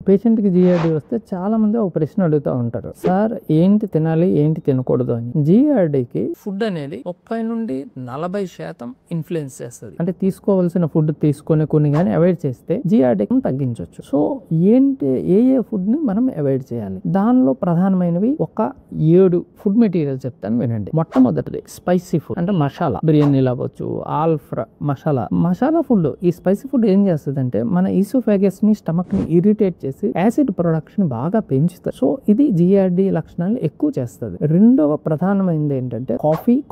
Patient కి GRD వస్తే చాలా మంది ఒక ప్రశ్న అడుగుతూ ఉంటారు, సార్ ఏంటి తినాలి ఏంటి తినకూడదు అని. జిఆర్డికి ఫుడ్ అనేది 30 నుండి 40% ఇన్ఫ్లుయెన్స్ చేస్తుంది. అంటే తీసుకోవాల్సిన ఫుడ్ తీసుకునే కొన్ని కానీ అవాయిడ్ చేస్తే జిఆర్డికి తగ్గించవచ్చు. సో ఏంటి ఏ ఫుడ్ ని మనం అవాయిడ్ చేయాలి? దానిలో ప్రధానమైనవి ఒక 7 ఫుడ్ మెటీరియల్ చెప్తాను వినండి. మొట్టమొదటిది స్పైసీ ఫుడ్, అంటే మసాలా బిర్యానీలు అవ్వచ్చు, ఆల్ఫ్రా మసాలా ఫుడ్. ఈ స్పైసీ ఫుడ్ ఏం చేస్తుంది అంటే మన ఈసోఫాగస్ ని స్టమక్ ని ఇరిటేట్ చేసి యాసిడ్ ప్రొడక్షన్ బాగా పెంచుతుంది. సో ఇది జిఆర్డి లక్షణాలు ఎక్కువ చేస్తుంది. రెండవ ప్రధానమైనది ఏంటంటే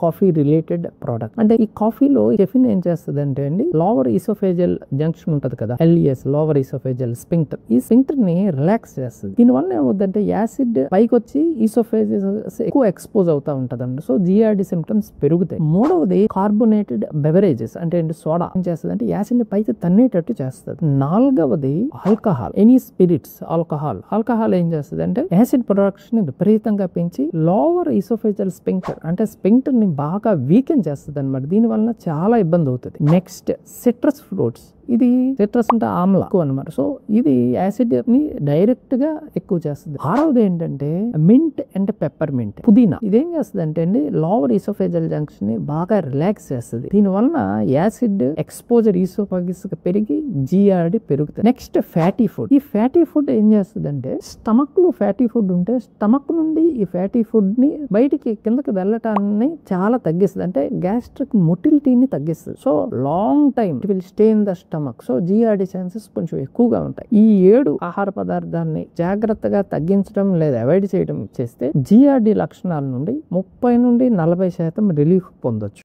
కాఫీ రిలేటెడ్ ప్రోడక్ట్. అంటే ఈ కాఫీలో కెఫిన్ ఏం చేస్తుంది అంటే అండి, లోవర్ ఈసోఫేజల్ జంక్షన్ ఉంటది కదా, LES లోవర్ ఈసోఫేజల్ స్పింక్టర్. ఈ స్పింక్టర్ ని రిలాక్స్ చేస్తుంది. దీనివల్ల ఏమవుతుందంటే యాసిడ్ పైకి వచ్చి ఈసోఫేజస్ ఎక్కువ ఎక్స్పోజ్ అవుతా ఉంటదండి. సో జిఆర్డి సిమ్టమ్స్ పెరుగుతాయి. మూడవది కార్బోనేటెడ్ బెవరేజెస్, అంటే సోడా ఏం చేస్తుంది అంటే యాసిడ్ ని పైకి తన్నేటట్టు చేస్తుంది. నాలుగవది ఆల్కహాల్, ఎనీ స్పిరిట్స్. ఆల్కహాల్ ఏం చేస్తుంది అంటే యాసిడ్ ప్రొడక్షన్ విపరీతంగా పెంచి లోవర్ ఈసోఫేజల్ స్పింక్టర్, అంటే స్పింక్టర్ ని బాగా వీకెన్ చేస్తుంది అనమాట. దీని వలన చాలా ఇబ్బంది అవుతుంది. Next citrus fruits. ఇది సిట్రస్ అంటే ఆమ్ల ఎక్కువ అనమాట. సో ఇది యాసిడ్ ని డైరెక్ట్ గా ఎక్కువ చేస్తుంది. ఆరవది ఏంటంటే మింట్ అండ్ పెప్పర్ మింట్, పుదీనా. ఇదేం చేస్తుంది అంటే అండి లోవర్ ఈసోఫేజల్ జంక్షన్ ని బాగా రిలాక్స్ చేస్తుంది. దీని వలన యాసిడ్ ఎక్స్పోజర్ ఈసోఫాగస్ పెరిగి జిఆర్డి పెరుగుతుంది. Next fatty food. ఈ ఫ్యాటీ ఫుడ్ ఏం చేస్తుంది అంటే స్టమక్ లో ఫ్యాటీ ఫుడ్ ఉంటే స్టమక్ నుండి ఈ ఫ్యాటీ ఫుడ్ ని బయటికి కిందకి వెళ్ళటాన్ని చాలా తగ్గిస్తుంది. అంటే గ్యాస్ట్రిక్ మొటిలిటీని తగ్గిస్తుంది. So long time it will stay in the stomach. So GRD chances కొంచెం ఎక్కువగా ఉంటాయి. ఈ 7 ఆహార పదార్థాన్ని జాగ్రత్తగా తగ్గించడం లేదా అవాయిడ్ చేయడం చేస్తే జిఆర్డి లక్షణాల నుండి 30 నుండి 40% రిలీఫ్ పొందొచ్చు.